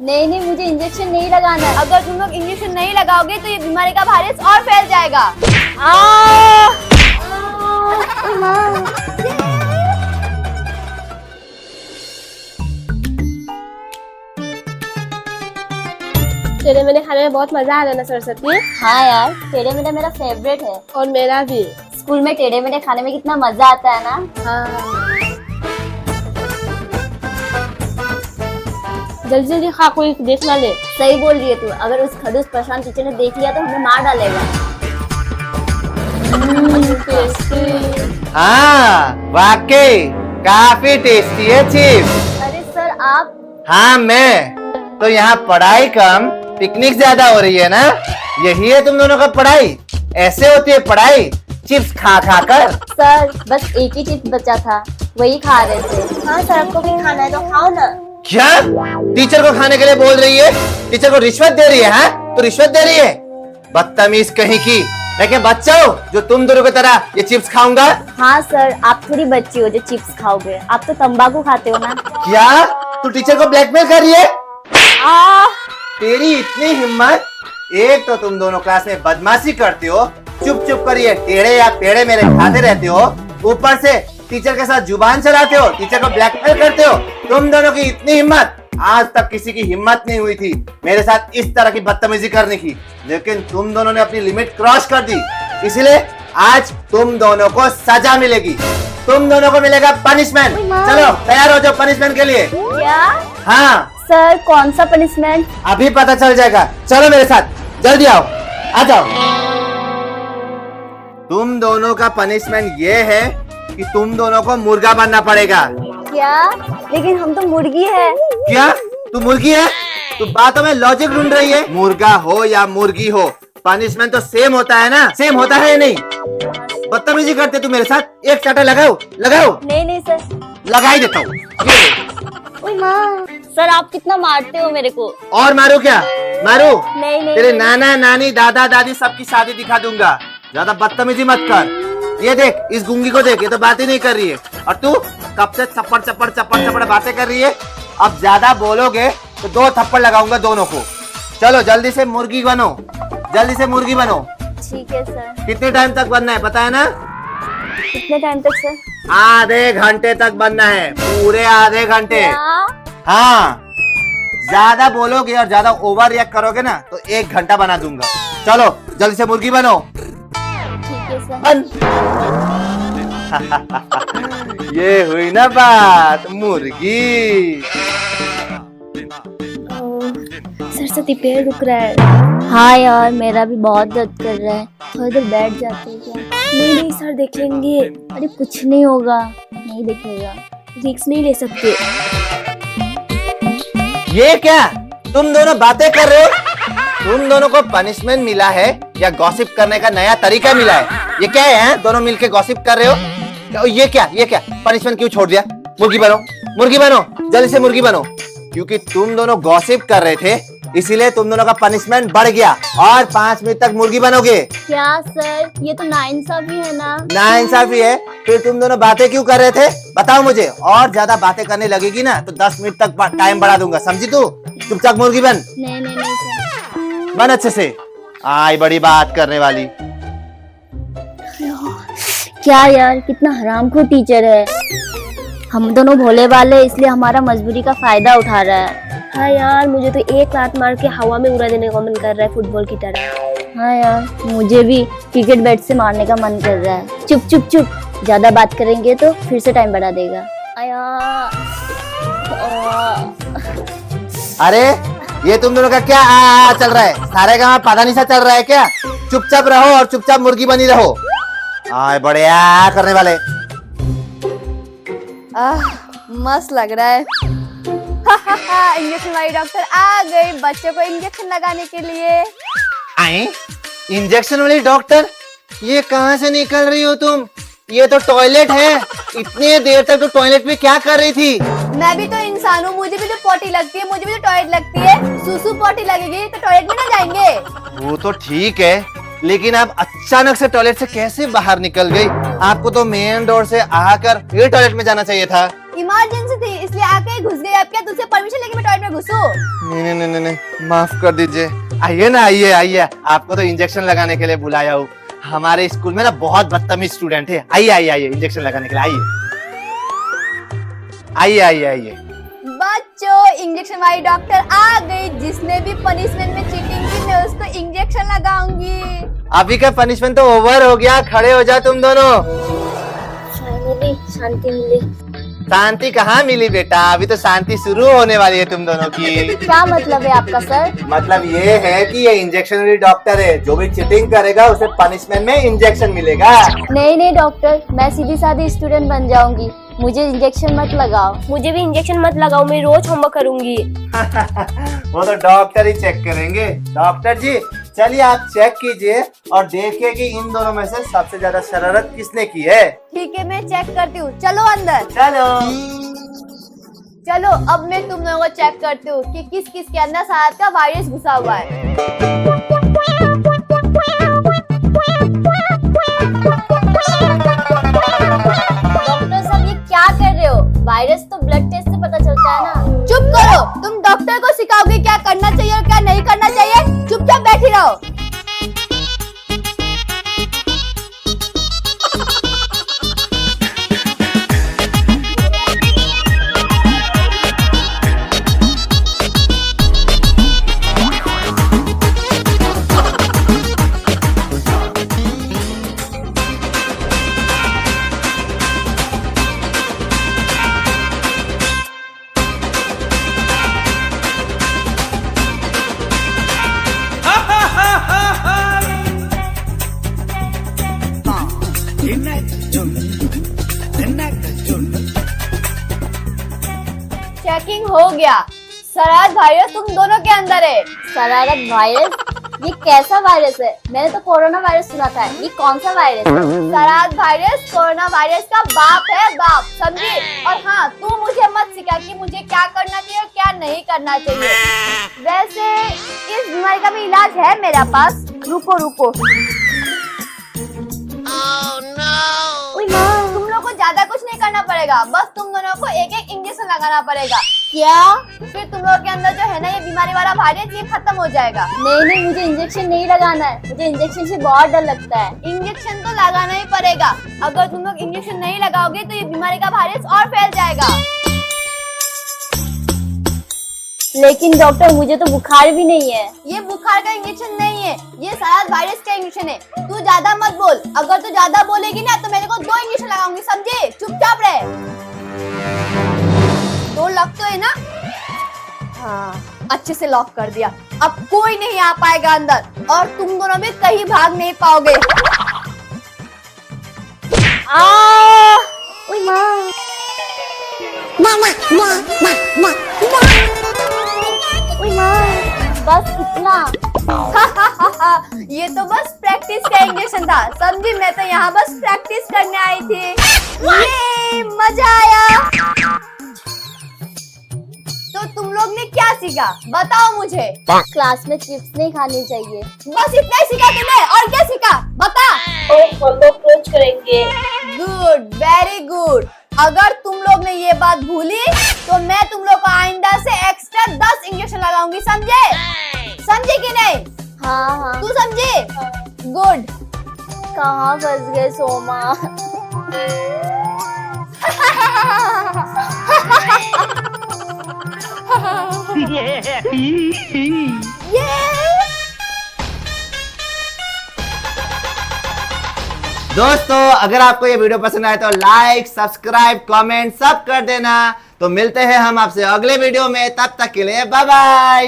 नहीं नहीं, मुझे इंजेक्शन नहीं लगाना है। अगर तुम लोग इंजेक्शन नहीं लगाओगे तो ये बीमारी का वायरस और फैल जाएगा। टेढ़े मेढ़े खाने में बहुत मजा आ रहा है ना सरस्वती। हाँ यार, टेढ़े मेढ़े मेरा फेवरेट है। और मेरा भी। स्कूल में टेढ़े मेढ़े खाने में कितना मजा आता है ना। हाँ। जल्दी जल्दी खा, कोई देख ना ले। सही बोल रही है तू। अगर उस खड़ूस प्रशांत टीचर ने देख लिया तो हमें मार डालेगा। हाँ वाकई काफी टेस्टी है चिप्स। अरे सर आप। हाँ मैं तो यहाँ पढ़ाई कम पिकनिक ज्यादा हो रही है ना। यही है तुम दोनों का पढ़ाई, ऐसे होती है पढ़ाई, चिप्स खा खा कर। सर बस एक ही चिप्स बचा था, वही खा रहे थे। हाँ सर, आपको भी खाना है तो खाओ ना। क्या टीचर को खाने के लिए बोल रही है? टीचर को रिश्वत दे रही है? हाँ तो रिश्वत दे रही है, बदतमीज कहीं की। मैं क्या बच्चा हूँ जो तुम दोनों की तरह ये चिप्स खाऊंगा? हाँ सर, आप थोड़ी बच्ची हो जो चिप्स खाओगे, आप तो तंबाकू खाते हो ना। क्या तू टीचर को ब्लैकमेल कर रही है? तेरी इतनी हिम्मत! एक तो तुम दोनों क्लास में बदमाशी करते हो, चुप चुप कर ये टेढ़े या पेड़े मेरे खाते रहते हो, ऊपर से टीचर के साथ जुबान चलाते हो, टीचर को ब्लैकमेल करते हो। तुम दोनों की इतनी हिम्मत! आज तक किसी की हिम्मत नहीं हुई थी मेरे साथ इस तरह की बदतमीजी करने की, लेकिन तुम दोनों ने अपनी लिमिट क्रॉस कर दी, इसलिए आज तुम दोनों को सजा मिलेगी। तुम दोनों को मिलेगा पनिशमेंट। चलो तैयार हो जाओ पनिशमेंट के लिए। क्या? हाँ सर कौन सा पनिशमेंट? अभी पता चल जाएगा, चलो मेरे साथ, जल्दी आओ, आ जाओ। तुम दोनों का पनिशमेंट ये है कि तुम दोनों को मुर्गा बनना पड़ेगा। क्या? लेकिन हम तो मुर्गी है। क्या तू मुर्गी है? तू बातों में लॉजिक ढूंढ रही है। मुर्गा हो या मुर्गी हो, पनिशमेंट तो सेम होता है ना। सेम होता है या नहीं? बदतमीजी करते तू मेरे साथ। एक चाटा लगाओ लगाओ। नहीं नहीं सर, लगा ही देता हूँ। ओए माँ, सर आप कितना मारते हो मेरे को। और मारू क्या? मारू? नहीं नहीं तेरे नहीं। नाना नानी दादा दादी सबकी शादी दिखा दूंगा। ज्यादा बदतमीजी मत कर। ये देख, इस गूंगी को देख, ये तो बात ही नहीं कर रही है, और तू कब से चप्पड़ चप्पड़ चप्पड़ चप्पड़ बातें कर रही है। अब ज्यादा बोलोगे तो 2 थप्पड़ लगाऊंगा दोनों को। चलो जल्दी से मुर्गी बनो, जल्दी से मुर्गी बनो। ठीक है सर। कितने टाइम तक बनना है पता है ना? कितने टाइम तक सर? आधे घंटे तक बनना है, पूरे आधे घंटे। क्या? हाँ, ज्यादा बोलोगे और ज्यादा ओवर रिएक्ट करोगे ना तो 1 घंटा बना दूंगा। चलो जल्दी से मुर्गी बनो। ठीक है सर। बन। ये हुई ना बात, मुर्गी। सरस्वती पैर रुक रहा है। हाँ यार, मेरा भी बहुत दर्द कर रहा है, थोड़ी देर बैठ जाते हैं क्या? नहीं नहीं सर, देख लेंगे। अरे कुछ नहीं होगा, नहीं दिखेगा। रिस्क नहीं ले सकते। ये क्या तुम दोनों बातें कर रहे हो? तुम दोनों को पनिशमेंट मिला है या गॉसिप करने का नया तरीका मिला है? ये क्या है? दोनों मिलके गॉसिप कर रहे हो? ये क्या पनिशमेंट क्यों छोड़ दिया? मुर्गी बनो, मुर्गी बनो, जल्दी से मुर्गी बनो। क्योंकि तुम दोनों गॉसिप कर रहे थे इसीलिए तुम दोनों का पनिशमेंट बढ़ गया और 5 मिनट तक मुर्गी बनोगे। क्या सर, ये तो नाइंसाफी है ना। नाइंसाफी है? फिर तुम दोनों बातें क्यों कर रहे थे बताओ मुझे। और ज्यादा बातें करने लगेगी ना तो 10 मिनट तक टाइम बढ़ा दूंगा, समझी तू? चुपचाप मुर्गी बन। नहीं नहीं नहीं सर। बन अच्छे से। आई बड़ी बात करने वाली। क्या यार, कितना हरामखोर टीचर है। हम दोनों भोले वाले इसलिए हमारा मजबूरी का फायदा उठा रहा है। हाँ यार, मुझे तो एक लात मार के हवा में उड़ा देने का मन कर रहा है, फुटबॉल की तरह। हाँ यार, मुझे भी क्रिकेट बैट से मारने का मन कर रहा है। चुप चुप चुप, ज्यादा बात करेंगे तो फिर से टाइम बढ़ा देगा। आया। अरे ये तुम दोनों का क्या आ चल रहा है? सारे गाँव पादा निशा चल रहा है क्या? चुपचाप रहो और चुपचाप मुर्गी बनी रहो। आए बड़े आ करने वाले। मस्त लग रहा है। इंजेक्शन वाली डॉक्टर आ गई बच्चे को इंजेक्शन लगाने के लिए। आए इंजेक्शन वाली डॉक्टर, ये कहाँ से निकल रही हो तुम? ये तो टॉयलेट है। इतनी देर तक तो टॉयलेट में क्या कर रही थी? मैं भी तो इंसान हूँ, मुझे भी तो पॉटी लगती है, मुझे भी तो टॉयलेट लगती है। सुसु पॉटी लगेगी तो टॉयलेट में ना जाएंगे। वो तो ठीक है, लेकिन आप अचानक से टॉयलेट से कैसे बाहर निकल गई? आपको तो मेन डोर से आकर फिर टॉयलेट में जाना चाहिए था। इमरजेंसी थी इसलिए आके ही घुस गई। अब क्या तुझसे परमिशन लेके मैं टॉयलेट में घुसूं? नहीं, माफ कर दीजिए। आइए ना, आइए, आपको तो इंजेक्शन लगाने के लिए बुलाया हूँ। हमारे स्कूल में ना बहुत बदतमीज स्टूडेंट है। आइए इंजेक्शन लगाने के लिए आइए। बच्चों, इंजेक्शन वाली डॉक्टर आ गई। जिसने भी पनिशमेंट में चीटिंग की मैं उसको इंजेक्शन लगाऊंगी। अभी का पनिशमेंट तो ओवर हो गया, खड़े हो जाओ तुम दोनों। फाइनली शांति मिली। शांति कहाँ मिली बेटा, अभी तो शांति शुरू होने वाली है तुम दोनों की। क्या मतलब है आपका सर? मतलब ये है कि ये इंजेक्शन वाली डॉक्टर है, जो भी चीटिंग करेगा उसे पनिशमेंट में इंजेक्शन मिलेगा। नहीं डॉक्टर, मैं सीधी सादी स्टूडेंट बन जाऊंगी। मुझे इंजेक्शन मत लगाओ। मुझे भी इंजेक्शन मत लगाओ, मैं रोज होमवर्क करूंगी। वो तो डॉक्टर ही चेक करेंगे। डॉक्टर जी चलिए आप चेक कीजिए और देखिए कि इन दोनों में से सबसे ज्यादा शरारत किसने की है। ठीक है, मैं चेक करती हूँ। चलो अंदर। चलो अब मैं तुम लोगों को चेक करती हूँ कि किस किस के अंदर शरारत का वायरस घुसा हुआ है। डॉक्टर साहब ये क्या कर रहे हो? वायरस तो ब्लड टेस्ट से पता चलता है ना। चुप करो, तुम डॉक्टर को सिखाओगे क्या करना चाहिए और क्या नहीं करना चाहिए? चुपचाप बैठी रहो। चेकिंग हो गया। शरारत वायरस तुम दोनों के अंदर है। शरारत वायरस? ये कैसा वायरस है? मैंने तो कोरोना वायरस सुना था, ये कौन सा वायरस है? शरारत वायरस कोरोना वायरस का बाप है, बाप, समझी? और हाँ, तू मुझे मत सिखा कि मुझे क्या करना चाहिए और क्या नहीं करना चाहिए। वैसे इस बीमारी का भी इलाज है मेरे पास। रुको। तुम लोग को ज्यादा कुछ नहीं करना पड़ेगा, बस तुम दोनों को एक एक इंजेक्शन लगाना पड़ेगा। क्या? फिर तुम लोग के अंदर जो है ना ये बीमारी वाला वायरस, ये खत्म हो जाएगा। नहीं, मुझे इंजेक्शन नहीं लगाना है। मुझे इंजेक्शन से बहुत डर लगता है। इंजेक्शन तो लगाना ही पड़ेगा। अगर तुम लोग इंजेक्शन नहीं लगाओगे तो ये बीमारी का वायरस और फैल जाएगा। लेकिन डॉक्टर मुझे तो बुखार भी नहीं है। ये बुखार का इंजेक्शन नहीं है, ये शरारत वायरस का इंजेक्शन है। तू ज्यादा मत बोल, अगर तू ज्यादा बोलेगी ना तो मेरे को 2 इंजेक्शन लगाऊंगी, समझे? चुपचाप रहे। 2 लॉक तो है ना? हाँ, अच्छे से लॉक कर दिया। अब कोई नहीं आ पाएगा अंदर और तुम दोनों भी कहीं भाग नहीं पाओगे। बस इतना। ये तो बस प्रैक्टिस का इंजेक्शन था, समझी? मैं तो यहाँ बस प्रैक्टिस करने आई थी। ये मजा आया। तो तुम लोग ने क्या सीखा बताओ मुझे? क्लास में चिप्स नहीं खानी चाहिए, बस इतना ही सीखा तुमने। और क्या सीखा बता? अप्रोच करेंगे। Good, very good. अगर तुम लोग ने ये बात भूली तो मैं तुम लोग को आइंदा से एक्स्ट्रा 10 इंजेक्शन लगाऊंगी, समझे? समझे कि नहीं? हाँ। तू समझे? गुड। कहाँ फंस गए सोमा? दोस्तों अगर आपको ये वीडियो पसंद आए तो लाइक, सब्सक्राइब, कमेंट सब कर देना। तो मिलते हैं हम आपसे अगले वीडियो में, तब तक के लिए बाय बाय।